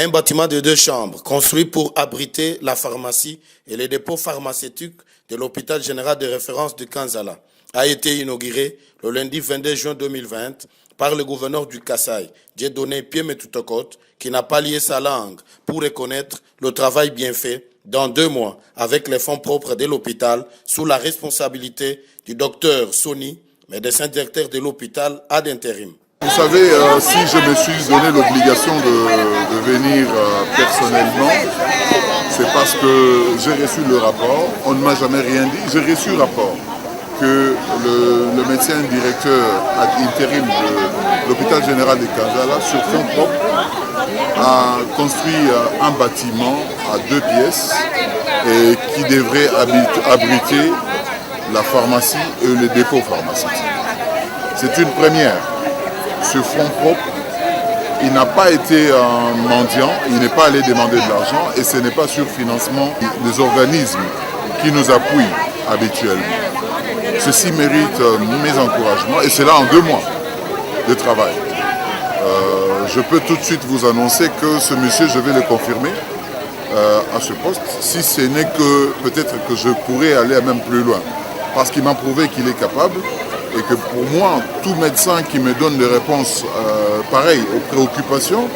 Un bâtiment de 2 chambres construit pour abriter la pharmacie et les dépôts pharmaceutiques de l'hôpital général de référence de Kanzala a été inauguré le lundi 22 juin 2020 par le gouverneur du Kasaï, Dieudonné Piémetutokot, qui n'a pas lié sa langue pour reconnaître le travail bien fait dans 2 mois avec les fonds propres de l'hôpital sous la responsabilité du docteur Soni, médecin directeur de l'hôpital ad intérim. Vous savez, si je me suis donné l'obligation de venir personnellement, c'est parce que j'ai reçu le rapport. On ne m'a jamais rien dit. J'ai reçu le rapport que le médecin directeur ad intérim de l'hôpital général de Kanzala, sur fonds propres, a construit un bâtiment à 2 pièces et qui devrait abriter la pharmacie et le dépôt pharmaceutique. C'est une première. Sur fonds propres, il n'a pas été un mendiant, il n'est pas allé demander de l'argent et ce n'est pas sur financement des organismes qui nous appuient habituellement. Ceci mérite mes encouragements et c'est là en 2 mois de travail. Je peux tout de suite vous annoncer que ce monsieur, je vais le confirmer à ce poste, si ce n'est que peut-être que je pourrais aller même plus loin, parce qu'il m'a prouvé qu'il est capable. Et que pour moi, tout médecin qui me donne des réponses pareilles aux préoccupations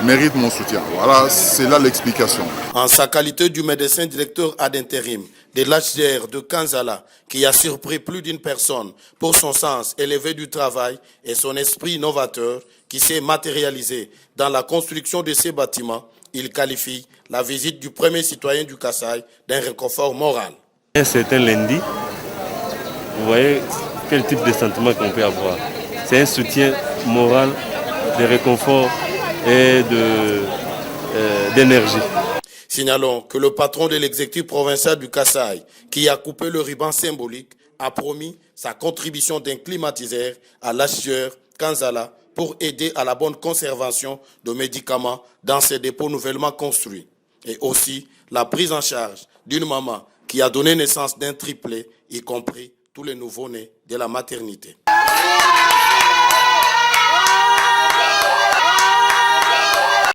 mérite mon soutien. Voilà, c'est là l'explication. En sa qualité du médecin directeur ad intérim de l'HDR de Kanzala, qui a surpris plus d'une personne pour son sens élevé du travail et son esprit novateur qui s'est matérialisé dans la construction de ces bâtiments, il qualifie la visite du premier citoyen du Kasaï d'un réconfort moral. C'est un lundi. Vous voyez quel type de sentiment qu'on peut avoir. C'est un soutien moral, de réconfort et d'énergie. Signalons que le patron de l'exécutif provincial du Kasaï, qui a coupé le ruban symbolique, a promis sa contribution d'un climatiseur à l'HDR Kanzala pour aider à la bonne conservation de médicaments dans ces dépôts nouvellement construits. Et aussi la prise en charge d'une maman qui a donné naissance d'un triplé, y compris tous les nouveau-nés de la maternité.